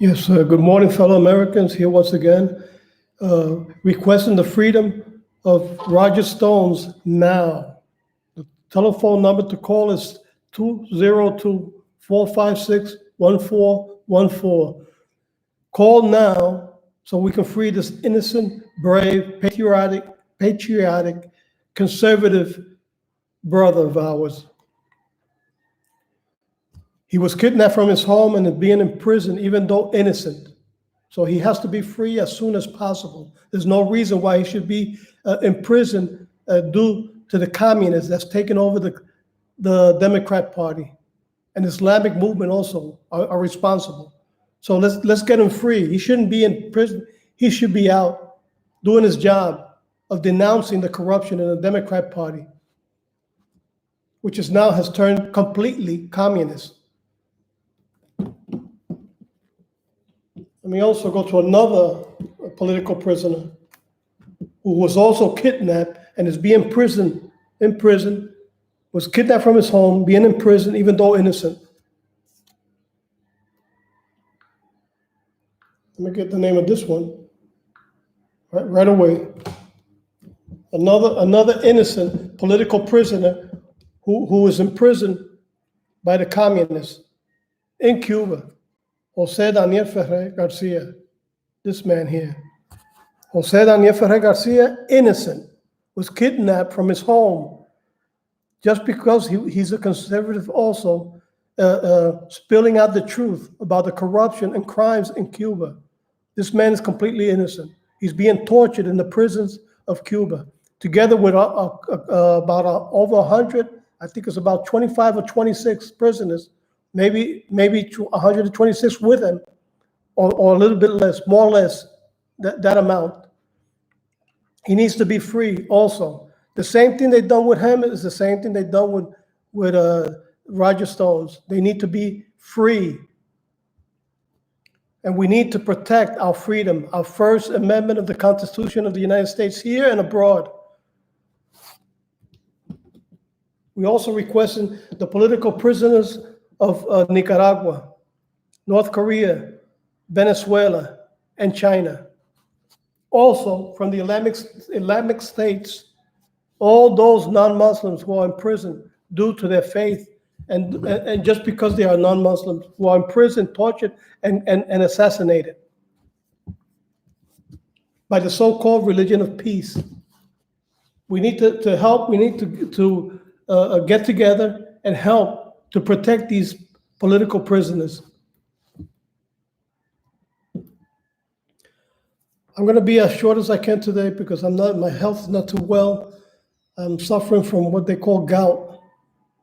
Yes, good morning, fellow Americans. Here once again, requesting the freedom of Roger Stones now. The telephone number to call is 202-456-1414. Call now so we can free this innocent, brave, patriotic, conservative brother of ours. He was kidnapped from his home and is being in prison, even though innocent. So he has to be free as soon as possible. There's no reason why he should be in prison due to the communists that's taken over the Democrat Party. And the Islamic movement also are responsible. So let's get him free. He shouldn't be in prison. He should be out doing his job of denouncing the corruption in the Democrat Party, which now has turned completely communist. Let me also go to another political prisoner who was also kidnapped and is being in prison, was kidnapped from his home, being in prison, even though innocent. Let me get the name of this one right away. Another innocent political prisoner who was imprisoned by the communists in Cuba. Jose Daniel Ferrer Garcia, this man here. Jose Daniel Ferrer Garcia, innocent, was kidnapped from his home just because he's a conservative also, spilling out the truth about the corruption and crimes in Cuba. This man is completely innocent. He's being tortured in the prisons of Cuba, together with about over 100, I think it's about 25 or 26 prisoners, maybe 126 with him, or a little bit less, more or less that amount. He needs to be free also. The same thing they done with him is the same thing they done with Roger Stones. They need to be free. And we need to protect our freedom, our First Amendment of the Constitution of the United States here and abroad. We also requesting the political prisoners of Nicaragua, North Korea, Venezuela, and China. Also from the Islamic states, all those non-Muslims who are in prison due to their faith and just because they are non-Muslims, who are in prison, tortured, and assassinated by the so-called religion of peace. We need to help, we need to get together and help to protect these political prisoners. I'm going to be as short as I can today because my health is not too well. I'm suffering from what they call gout.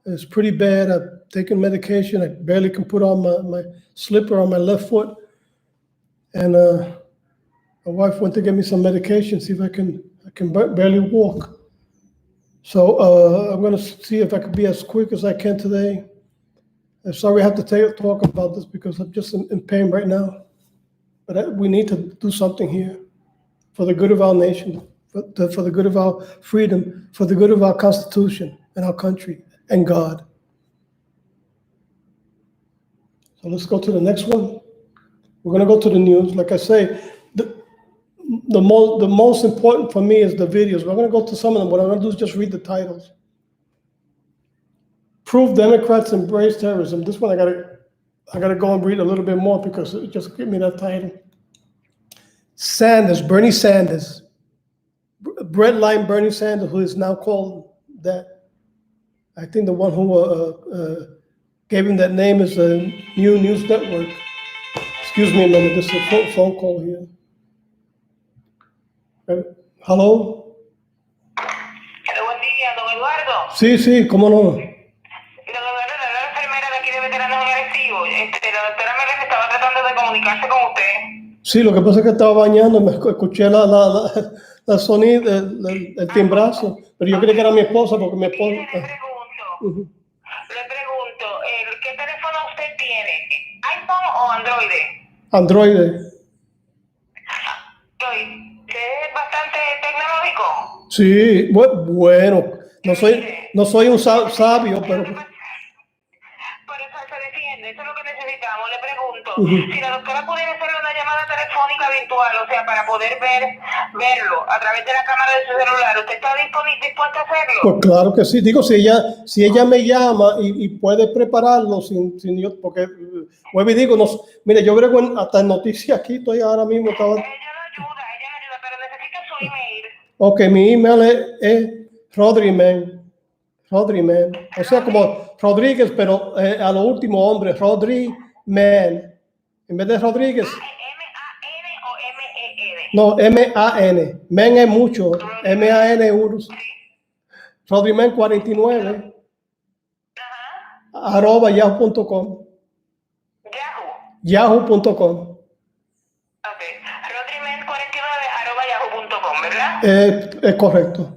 It's pretty bad. I've taken medication. I barely can put on my slipper on my left foot. And my wife went to get me some medication, see if I can barely walk. So I'm going to see if I can be as quick as I can today. I'm sorry I have to talk about this because I'm just in pain right now. But we need to do something here for the good of our nation, for the good of our freedom, for the good of our Constitution and our country and God. So let's go to the next one. We're going to go to the news. Like I say, the most important for me is the videos. We're going to go to some of them. What I'm going to do is just read the titles. Prove Democrats embrace terrorism. This one I gotta go and read a little bit more because it just gave me that title. Bernie Sanders, breadline Bernie Sanders, who is now called that. I think the one who gave him that name is the New News Network. Excuse me a minute, this is a phone call here. Hello? Hello, buen día, don Eduardo. Sí, cómo no. Don Eduardo, la enfermera de aquí de Veteranos en Arecibo. La doctora Mérez estaba tratando de comunicarse con usted. Sí, lo que pasa es que estaba bañando, me escuché la sonido, el timbrazo, pero yo creí que era mi esposa porque mi esposa... Le pregunto, ¿qué teléfono usted tiene? ¿iPhone o Android? Android. ¿Que es bastante tecnológico? Sí, bueno, no soy un sabio, pero... Por eso se defiende. entiende, eso es lo que necesitamos. Le pregunto, Ujú. si la doctora pudiera hacerle una llamada telefónica virtual, o sea, para poder verlo a través de la cámara de su celular, ¿usted está dispuesta a hacerlo? Pues claro que sí. Digo, si ella me llama y puede prepararlo sin yo, porque vuelvo y digo, mire, yo creo que hasta en noticias aquí estoy ahora mismo. Ella no ayuda, pero necesito su email. Ok, mi email es Rodriman, o sea, como Rodríguez, pero a lo último hombre, Rodriman. En vez de Rodríguez, ¿M-A-N o M-E-N? no, M-A-N. Men es mucho, M-A-N, Rodriman 49, Ajá. @yahoo.com. Yahoo. Yahoo.com. Ok. rodrimen49@yahoo.com, ¿verdad? Es correcto.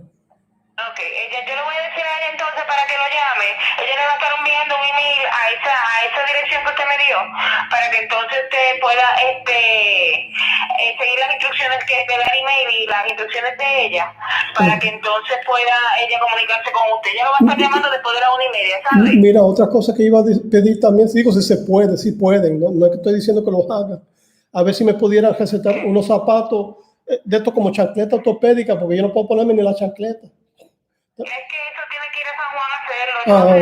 Ok, yo le voy a decir a ella entonces para que lo llame. Ella le va a estar enviando un email a esa dirección que usted me dio, para que entonces usted pueda seguir las instrucciones que me da el email y las instrucciones de ella, para que entonces pueda ella comunicarse con usted. Ella lo va a estar llamando después de las 1:30, ¿sabe? Mira, otra cosa que iba a pedir también, digo, si se puede, si pueden, no es que estoy diciendo que lo hagan. A ver si me pudieran recetar unos zapatos de estos como chancleta ortopédica, porque yo no puedo ponerme ni la chancleta. Es que eso tiene que ir a San Juan a hacerlo,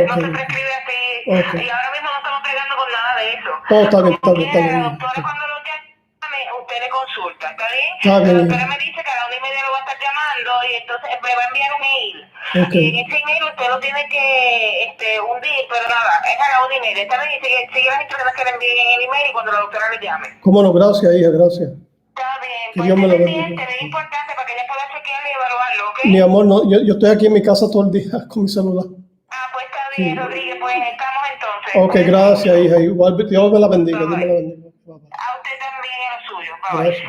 no se prescribe así, y ahora mismo no estamos pegando con nada de eso. Oh, está bien, está bien, está La bien. doctora cuando lo llame, usted le consulta, ¿está bien? Está bien. La doctora me dice que a las 1:30 lo va a estar llamando y entonces me va a enviar un mail. Ok. Y en ese email usted lo tiene que hundir, pero nada, es a las 1:30, ¿está bien? Y sigue las instrucciones que le envíen en el email y cuando la doctora le llame. Cómo no, gracias, hija, gracias. Está bien, Que pues Dios me lo bendiga. pendiente, es importante para que ella pueda chequearlo y evaluarlo, ¿ok? Mi amor, no, yo estoy aquí en mi casa todo el día con mi celular. Ah, pues está bien, Rodríguez, pues estamos entonces. Ok, gracias, hija. Igual, Dios me la bendiga. Dios me la bendiga. Bye, bye. A usted también es lo suyo. Bye. Gracias.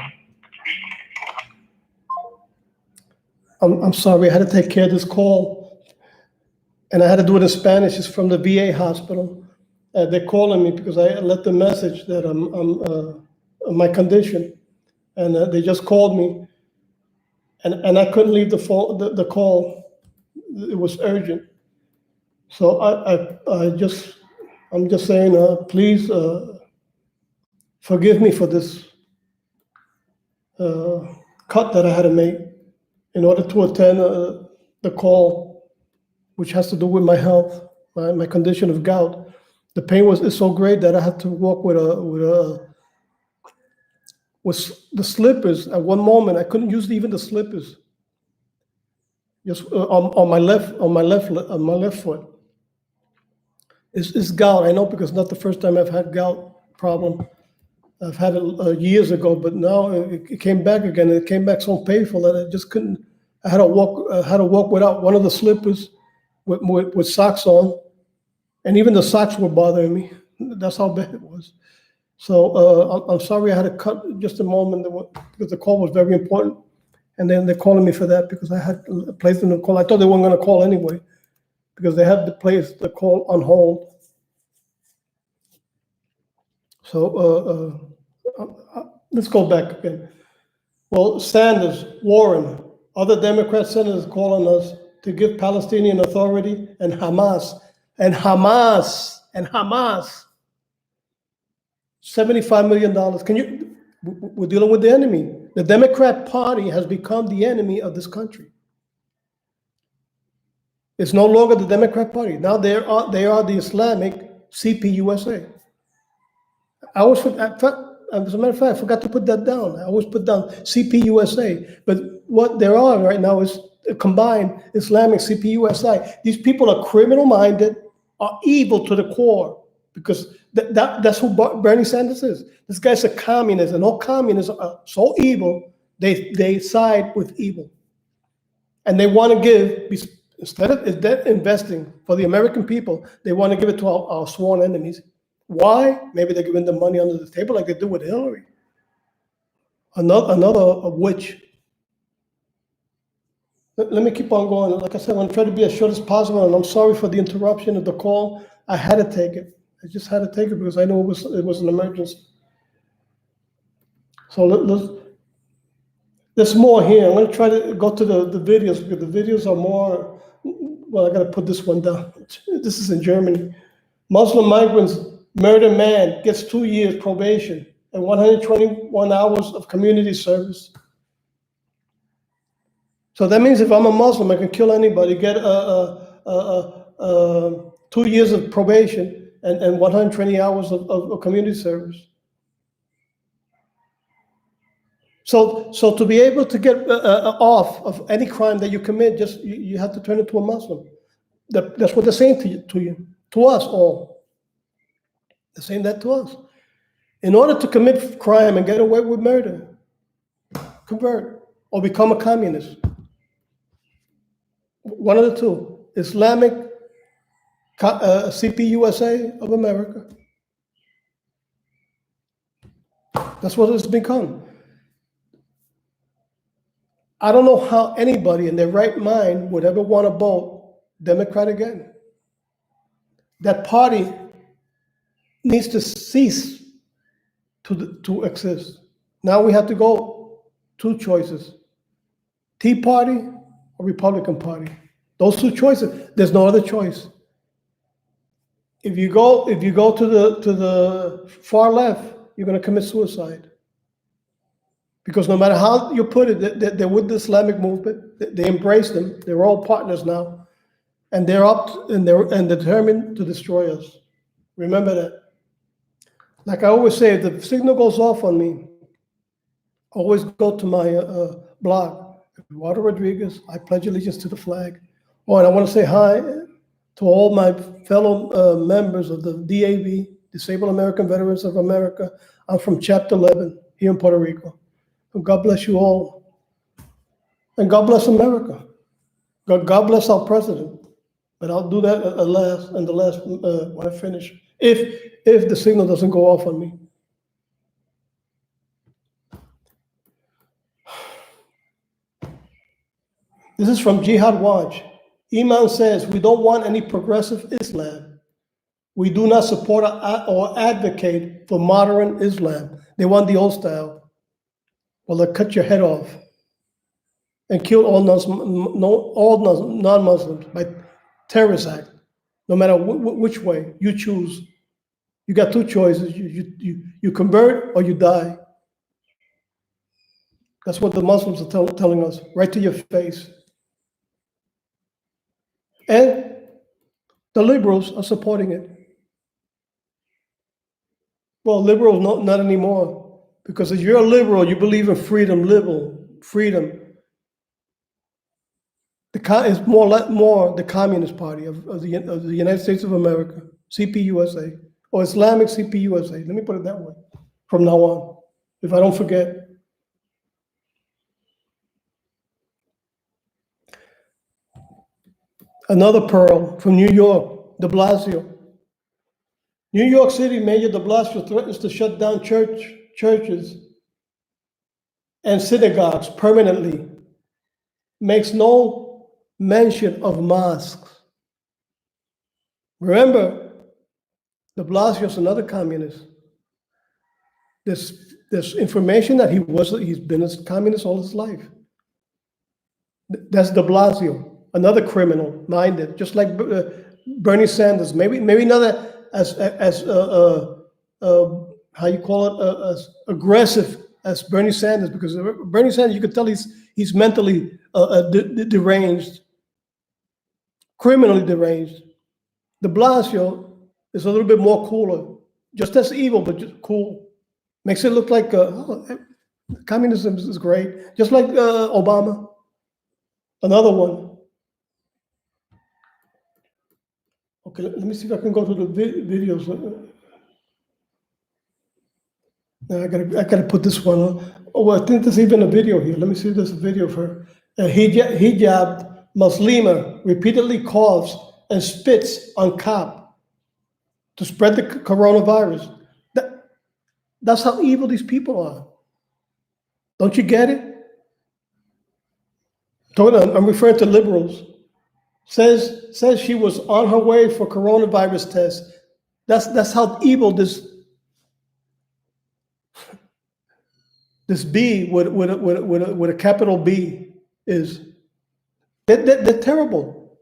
I'm sorry, I had to take care of this call, and I had to do it in Spanish. It's from the VA hospital. They're calling me because I left the message that I'm my condition, and they just called me, and I couldn't leave the phone, the call. It was urgent, so I'm just saying, please forgive me for this cut that I had to make in order to attend the call, which has to do with my health, my condition of gout. The pain is so great that I had to walk with the slippers. At one moment, I couldn't use even the slippers. Just on my left foot. It's gout. I know because not the first time I've had gout problem. I've had it years ago, but now it came back again. It came back so painful that I just couldn't. I had to walk without one of the slippers, with socks on, and even the socks were bothering me. That's how bad it was. So I'm sorry I had to cut just a moment because the call was very important, and then they're calling me for that because I had placed in the call. I thought they weren't going to call anyway because they had to place the call on hold. So let's go back again. Well, Sanders, Warren, other Democrat senators calling us to give Palestinian Authority and Hamas $75 million. We're dealing with the enemy. The Democrat Party has become the enemy of this country. It's no longer the Democrat Party. Now they are the Islamic CPUSA. As a matter of fact, I forgot to put that down. I always put down CPUSA. But what there are right now is a combined Islamic CPUSA. These people are criminal-minded, are evil to the core, because that's who Bernie Sanders is. This guy's a communist, and all communists are so evil, they side with evil. And they want to give, instead of investing for the American people, they want to give it to our sworn enemies. Why? Maybe they're giving the money under the table like they do with Hillary. Another witch. Let me keep on going. Like I said, I'm going to try to be as short as possible, and I'm sorry for the interruption of the call. I had to take it. I just had to take it because I know it was an emergency. So there's more here. I'm going to try to go to the videos because the videos are more. Well, I got to put this one down. This is in Germany. Muslim migrants murder man gets 2 years probation and 121 hours of community service. So that means if I'm a Muslim, I can kill anybody, get 2 years of probation and 120 hours of community service. So to be able to get off of any crime that you commit, just you have to turn into a Muslim. That's what they're saying to you, to us all. They're saying that to us. In order to commit crime and get away with murder, convert or become a communist. One of the two. Islamic CPUSA of America. That's what it's become. I don't know how anybody in their right mind would ever want to vote Democrat again. That party needs to cease to exist. Now we have to go two choices: Tea Party or Republican Party. Those two choices. There's no other choice. If you go to the far left, you're going to commit suicide. Because no matter how you put it, they're with the Islamic movement. They embrace them. They're all partners now, and they're up and they're determined to destroy us. Remember that. Like I always say, if the signal goes off on me, always go to my blog, Eduardo Rodriguez. I pledge allegiance to the flag. Oh, and I want to say hi to all my fellow members of the DAV, Disabled American Veterans of America. I'm from Chapter 11 here in Puerto Rico. And God bless you all. And God bless America. God bless our president. But I'll do that last when I finish. If the signal doesn't go off on me. This is from Jihad Watch. Iman says, we don't want any progressive Islam. We do not support or advocate for modern Islam. They want the old style. Well, they'll cut your head off and kill all non-Muslims by terrorist act, no matter which way you choose. You got two choices. You convert or you die. That's what the Muslims are telling us, right to your face. And the liberals are supporting it. Well, liberals, not anymore. Because if you're a liberal, you believe in freedom. It's more the Communist Party of the United States of America, CPUSA, or Islamic CPUSA. Let me put it that way from now on, if I don't forget. Another pearl from New York, de Blasio. New York City Mayor de Blasio threatens to shut down churches and synagogues permanently. Makes no mention of mosques. Remember, de Blasio is another communist. There's information that he's been a communist all his life. That's de Blasio, another criminal minded, just like Bernie Sanders. Maybe not as how you call it, as aggressive as Bernie Sanders, because Bernie Sanders, you could tell he's mentally deranged, criminally deranged. De Blasio is a little bit more cooler, just as evil, but just cool. Makes it look like communism is great, just like Obama. Another one. Okay, let me see if I can go to the videos. I gotta put this one on. Oh, I think there's even a video here. Let me see if there's a video of her. A hijab Muslima repeatedly coughs and spits on cop to spread the coronavirus. That's how evil these people are. Don't you get it? I'm referring to liberals. Says she was on her way for coronavirus test. That's how evil this B with a capital B is. They're terrible.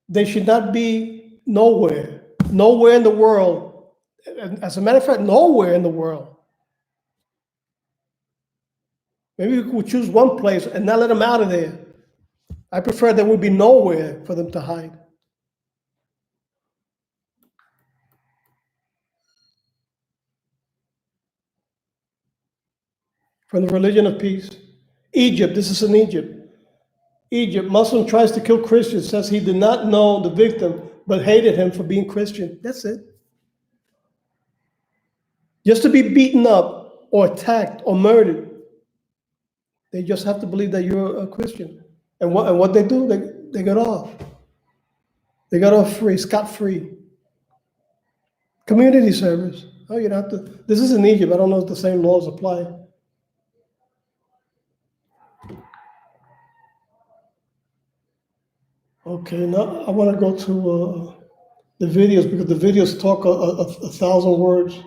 They should not be nowhere in the world As a matter of fact, nowhere in the world. Maybe we could choose one place and not let them out of there. I prefer there would be nowhere for them to hide. From the religion of peace. Egypt, this is in Egypt. Egypt, Muslim tries to kill Christians, says he did not know the victim, but hated him for being Christian. That's it. Just to be beaten up or attacked or murdered, they just have to believe that you're a Christian. And what they do, they got off. They got off free, scot-free. Community service. Oh, you don't have to. This is in Egypt. I don't know if the same laws apply. Okay, now I want to go to the videos because the videos talk a 1,000 words.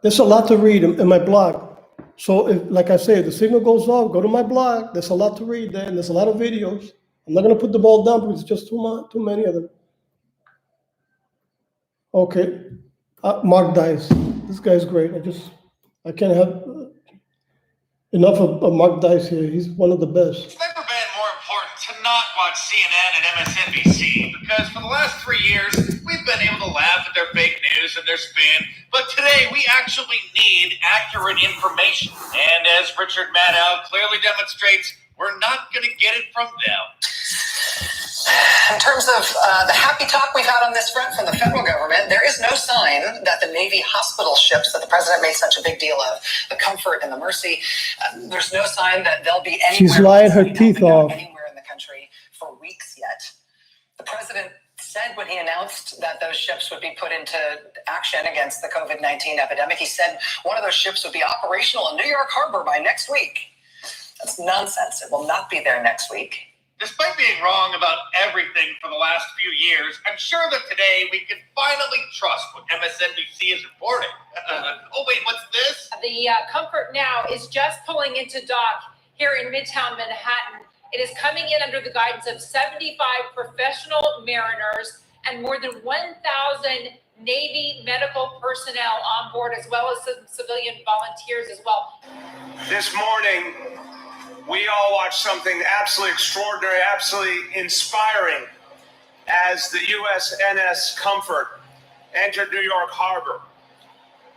There's a lot to read in my blog. So, if, like I say, if the signal goes off, go to my blog. There's a lot to read there, and there's a lot of videos. I'm not going to put the ball down because it's just too many of them. Okay, Mark Dice. This guy's great. I can't have enough of Mark Dice here. He's one of the best. It's never been more important to not watch CNN and MSNBC because for the last 3 years, we've been able to laugh at their fake news and their spin, but today we actually need accurate information. And as Richard Maddow clearly demonstrates, we're not going to get it from them. In terms of the happy talk we've had on this front from the federal government, there is no sign that the Navy hospital ships that the president made such a big deal of, the Comfort and the Mercy, there's no sign that they'll be anywhere. She's lying her teeth off. Anywhere in the country for weeks yet. The president said when he announced that those ships would be put into action against the COVID-19 epidemic, he said one of those ships would be operational in New York Harbor by next week. That's nonsense. It will not be there next week. Despite being wrong about everything for the last few years, I'm sure that today we can finally trust what MSNBC is reporting. Oh, wait, what's this? The Comfort now is just pulling into dock here in Midtown Manhattan. It is coming in under the guidance of 75 professional mariners and more than 1,000 Navy medical personnel on board, as well as some civilian volunteers as well. This morning, we all watched something absolutely extraordinary, absolutely inspiring as the USNS Comfort entered New York Harbor,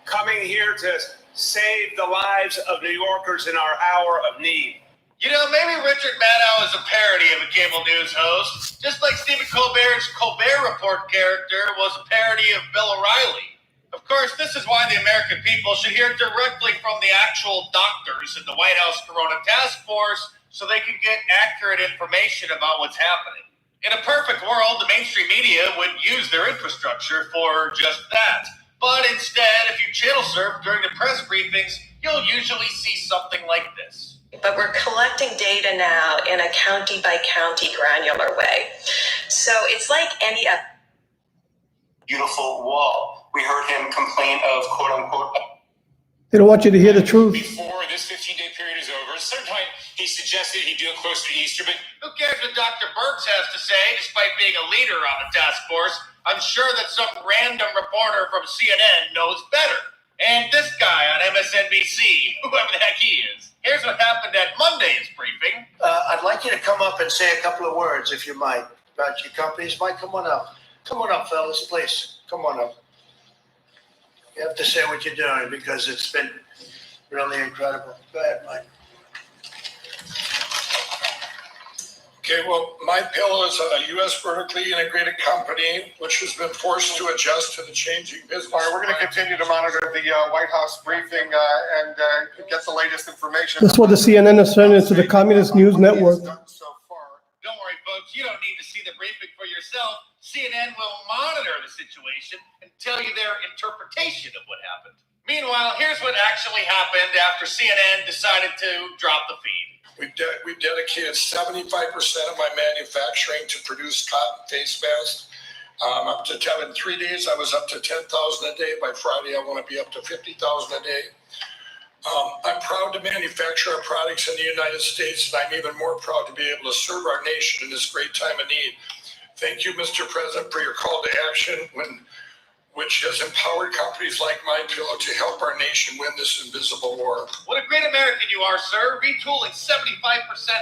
coming here to save the lives of New Yorkers in our hour of need. You know, maybe Richard Maddow is a parody of a cable news host, just like Stephen Colbert's Colbert Report character was a parody of Bill O'Reilly. Of course, this is why the American people should hear directly from the actual doctors in the White House Corona Task Force so they can get accurate information about what's happening. In a perfect world, the mainstream media would use their infrastructure for just that. But instead, if you channel surf during the press briefings, you'll usually see something like this. But we're collecting data now in a county-by-county granular way. So it's like any other beautiful wall. We heard him complain of quote-unquote... They don't want you to hear the truth. Before this 15-day period is over, at a certain point, he suggested he'd do it closer to Easter, but who cares what Dr. Birx has to say, despite being a leader on the task force? I'm sure that some random reporter from CNN knows better. And this guy on MSNBC, whoever the heck he is. Here's what happened at Monday's briefing. I'd like you to come up and say a couple of words, if you might, about your companies. Mike, come on up. Come on up, fellas, please. Come on up. You have to say what you're doing because it's been really incredible. Go ahead, Mike. Okay, well, MyPillow is a U.S. vertically integrated company which has been forced to adjust to the changing business. All right, we're going to continue to monitor the White House briefing and get the latest information. That's what the CNN has turned into the Communist News Network. So far. Don't worry, folks. You don't need to see the briefing for yourself. CNN will monitor the situation and tell you their interpretation of what happened. Meanwhile, here's what actually happened after CNN decided to drop the feed. We dedicated 75% of my manufacturing to produce cotton face masks. Up to 10 in 3 days, I was up to 10,000 a day. By Friday, I want to be up to 50,000 a day. I'm proud to manufacture our products in the United States, and I'm even more proud to be able to serve our nation in this great time of need. Thank you, Mr. President, for your call to action, which has empowered companies like MyPillow to help our nation win this invisible war. What a great American you are, sir. Retooling 75%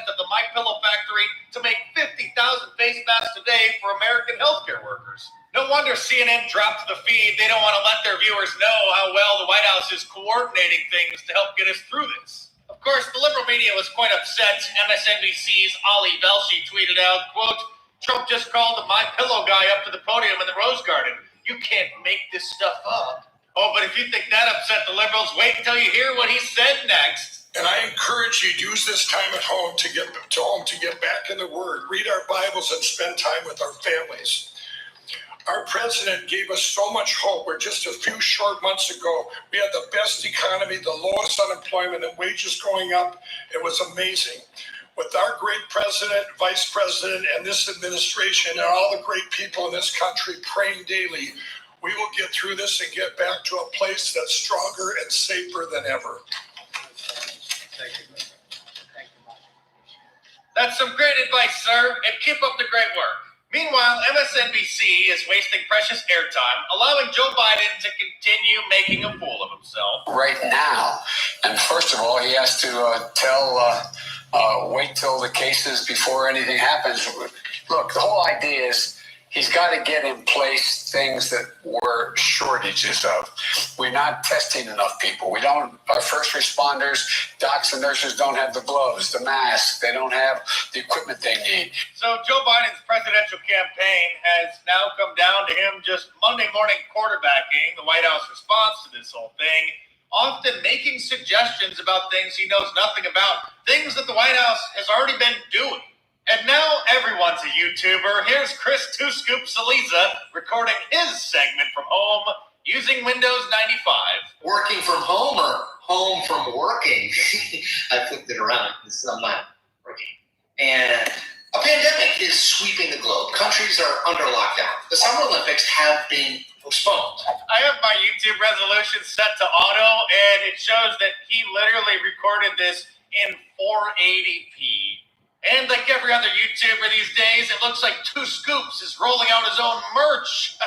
of the MyPillow factory to make 50,000 face masks a day for American healthcare workers. No wonder CNN dropped the feed. They don't want to let their viewers know how well the White House is coordinating things to help get us through this. Of course, the liberal media was quite upset. MSNBC's Ali Velshi tweeted out, quote, "Trump just called the MyPillow guy up to the podium in the Rose Garden. You can't make this stuff up." Oh, but if you think that upset the liberals, wait until you hear what he said next. And I encourage you to use this time at home to get back in the Word, read our Bibles, and spend time with our families. Our president gave us so much hope where just a few short months ago, we had the best economy, the lowest unemployment, and wages going up. It was amazing. With our great president, vice president, and this administration, and all the great people in this country praying daily, we will get through this and get back to a place that's stronger and safer than ever. Thank you. Thank you. That's some great advice, sir, and keep up the great work. Meanwhile, MSNBC is wasting precious airtime, allowing Joe Biden to continue making a fool of himself. Right now. And first of all, he has to wait till the cases before anything happens. Look, the whole idea is he's got to get in place things that we're shortages of. We're not testing enough people. Our first responders, docs and nurses don't have the gloves, the masks. They don't have the equipment they need. So Joe Biden's presidential campaign has now come down to him just Monday morning quarterbacking the White House response to this whole thing, often making suggestions about things he knows nothing about, things that the White House has already been doing. And now everyone's a YouTuber. Here's Chris Two Scoop Saliza recording his segment from home using Windows 95. Working from home or home from working? I flipped it around. I'm not working. And a pandemic is sweeping the globe. Countries are under lockdown. The Summer Olympics have been postponed. I have my YouTube resolution set to auto, and it shows that he literally recorded this in 480p. And like every other YouTuber these days, it looks like Two Scoops is rolling out his own merch.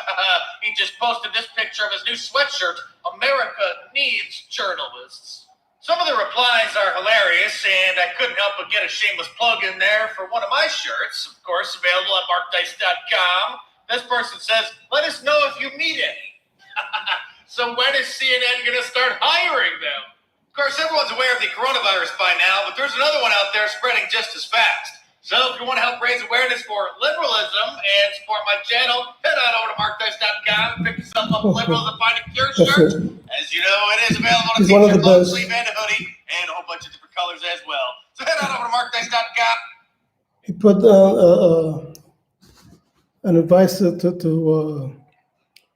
He just posted this picture of his new sweatshirt, America Needs Journalists. Some of the replies are hilarious, and I couldn't help but get a shameless plug in there for one of my shirts, of course, available at markdice.com. This person says, "Let us know if you need any." So when is CNN going to start hiring them? Of course, everyone's aware of the coronavirus by now, but there's another one out there spreading just as fast. So if you want to help raise awareness for liberalism and support my channel, head on over to markdice.com and pick yourself up a Liberals and Find a Cure shirt. As you know, it is available on a t-shirt, long sleeve, and a hoodie, and a whole bunch of different colors as well. So head on over to markdice.com. He put an advice to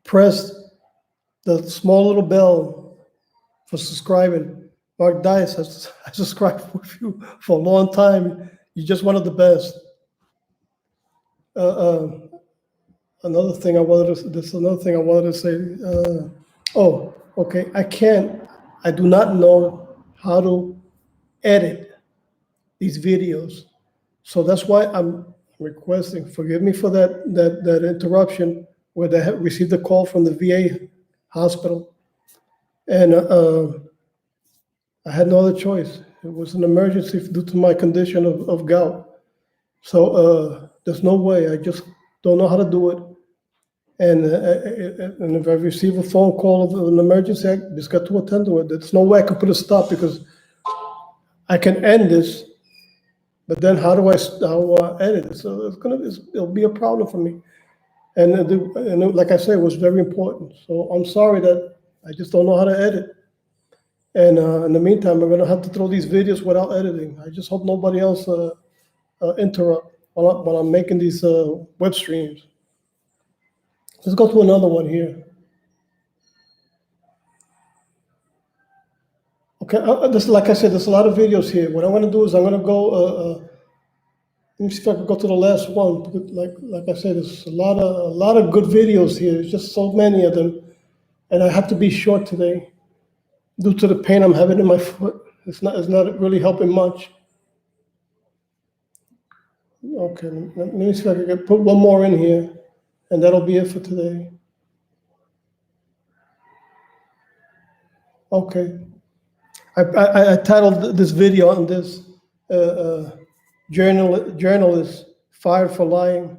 press the small little bell for subscribing. Mark Dice has subscribed with you for a long time. You're just one of the best. Another thing I wanted to say. Okay. I do not know how to edit these videos. So that's why I'm requesting, forgive me for that interruption where they received a call from the VA hospital. And I had no other choice. It was an emergency due to my condition of gout. So there's no way. I just don't know how to do it. And if I receive a phone call of an emergency, I just got to attend to it. There's no way I can put a stop because I can end this, but then how do I edit it? So it'll be a problem for me. And like I said, it was very important. So I'm sorry that I just don't know how to edit. And in the meantime, I'm going to have to throw these videos without editing. I just hope nobody else interrupt while I'm making these web streams. Let's go to another one here. Okay, like I said, there's a lot of videos here. What I'm going to do is I'm going to go Let me see if I can go to the last one. Because like I said, there's a lot of good videos here. There's just so many of them, and I have to be short today due to the pain I'm having in my foot. It's not really helping much. Okay, let me see if I can put one more in here, and that'll be it for today. Okay, I titled this video on this journalist fired for lying.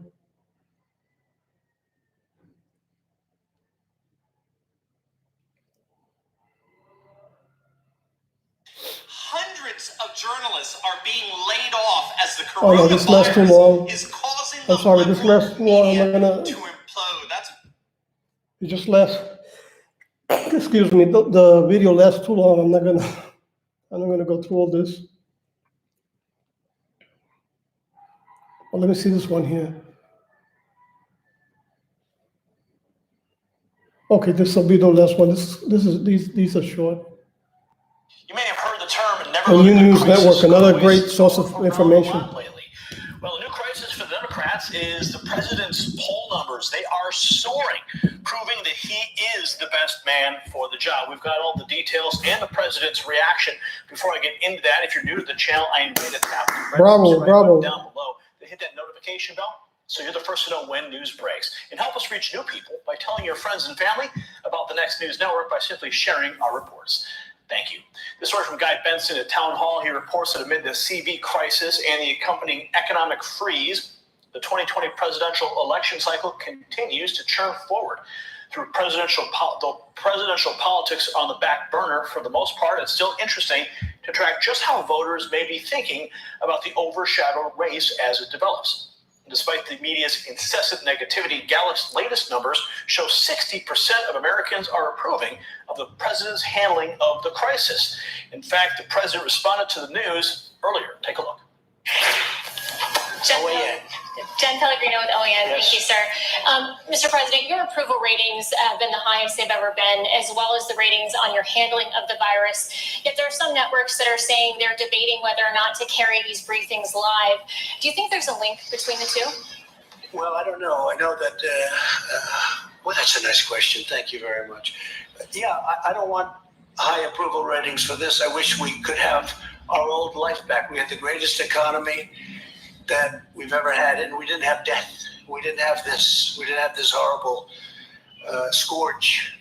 Hundreds of journalists are being laid off as the Oh no, this lasts too long. coronavirus is causing I'm sorry, this liberal lasts too long. I'm media gonna. to implode. That's It just lasts. Excuse me. The video lasts too long. I'm not gonna go through all this. Well, let me see this one here. Okay, this will be the last one. These are short. You may have heard the term "never The let New a News crisis Network, another go great waste." source of information. Well, the new crisis for the Democrats is the president's poll numbers. They are soaring, proving that he is the best man for the job. We've got all the details and the president's reaction. Before I get into that, if you're new to the channel, I invite you to tap the red subscribe button down below to hit that notification bell so you're the first to know when news breaks. And help us reach new people by telling your friends and family about the Next News Network by simply sharing our reports. Thank you. This story from Guy Benson at Town Hall. He reports that amid the CV crisis and the accompanying economic freeze, the 2020 presidential election cycle continues to churn forward. Through presidential politics on the back burner for the most part, it's still interesting to track just how voters may be thinking about the overshadowed race as it develops. Despite the media's incessant negativity, Gallup's latest numbers show 60% of Americans are approving of the president's handling of the crisis. In fact, the president responded to the news earlier. Take a look. Jen Pellegrino with OAN. Thank you, sir. Mr. President, your approval ratings have been the highest they've ever been, as well as the ratings on your handling of the virus. Yet there are some networks that are saying they're debating whether or not to carry these briefings live. Do you think there's a link between the two? Well, I don't know. I know that, well, that's a nice question. Thank you very much. Yeah, I don't want high approval ratings for this. I wish we could have our old life back. We had the greatest economy that we've ever had, and we didn't have death. We didn't have this. We didn't have this horrible scourge,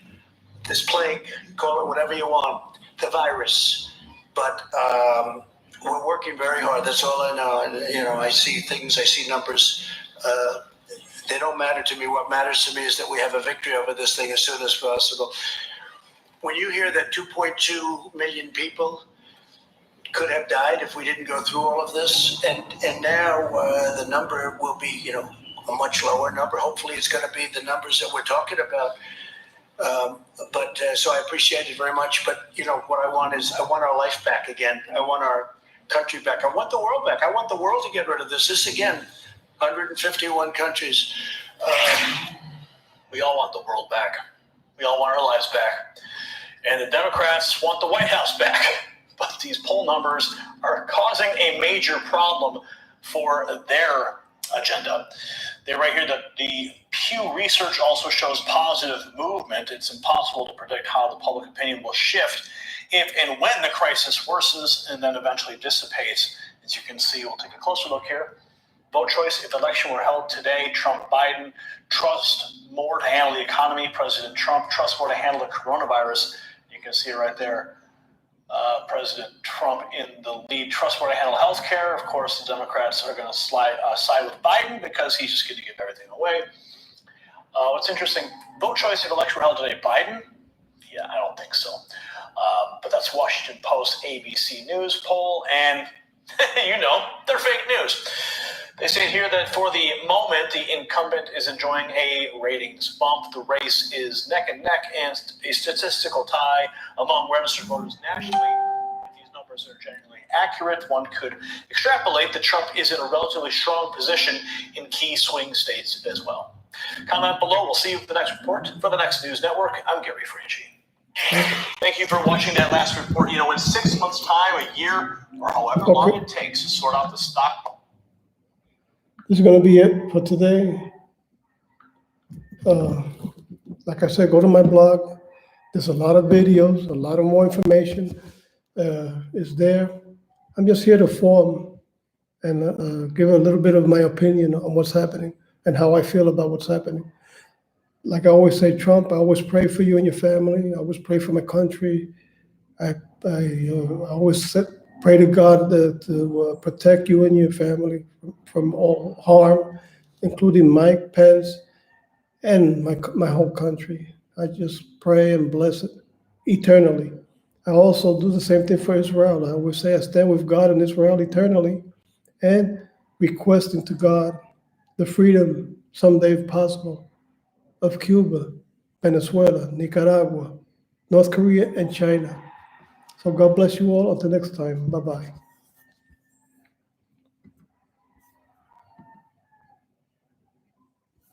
this plague, call it whatever you want, the virus. But we're working very hard. That's all I know. And, you know, I see things, I see numbers. They don't matter to me. What matters to me is that we have a victory over this thing as soon as possible. When you hear that 2.2 million people could have died if we didn't go through all of this, and now the number will be, you know, a much lower number. Hopefully it's going to be the numbers that we're talking about. So I appreciate it very much. But, you know, what I want is I want our life back again. I want our country back. I want the world back. I want the world to get rid of this. This again, 151 countries. We all want the world back. We all want our lives back. And the Democrats want the White House back. But these poll numbers are causing a major problem for their agenda. They write here that the Pew Research also shows positive movement. It's impossible to predict how the public opinion will shift if and when the crisis worsens and then eventually dissipates. As you can see, we'll take a closer look here. Vote choice: if the election were held today, Trump, Biden, trust more to handle the economy. President Trump, trust more to handle the coronavirus. You can see it right there. President Trump in the lead, trust more to handle health care. Of course, the Democrats are going to side with Biden because he's just going to give everything away. What's interesting, vote choice if election were held today, Biden? Yeah, I don't think so. But that's Washington Post, ABC News poll, and you know, they're fake news. They say here that for the moment, the incumbent is enjoying a ratings bump. The race is neck and neck and a statistical tie among registered voters nationally. If these numbers are genuinely accurate, one could extrapolate that Trump is in a relatively strong position in key swing states as well. Comment below. We'll see you for the next report. For the Next News Network, I'm Gary Franchi. Thank you for watching that last report. You know, in 6 months' time, a year, or however long it takes to sort out the stock This is going to be it for today. Like I said, go to my blog. There's a lot of videos, a lot of more information is there. I'm just here to form and give a little bit of my opinion on what's happening and how I feel about what's happening. Like I always say, Trump, I always pray for you and your family. I always pray for my country. I always pray to God to protect you and your family from all harm, including Mike Pence and my whole country. I just pray and bless it eternally. I also do the same thing for Israel. I always say I stand with God and Israel eternally and requesting to God the freedom someday, if possible, of Cuba, Venezuela, Nicaragua, North Korea, and China. So God bless you all. Until next time. Bye-bye.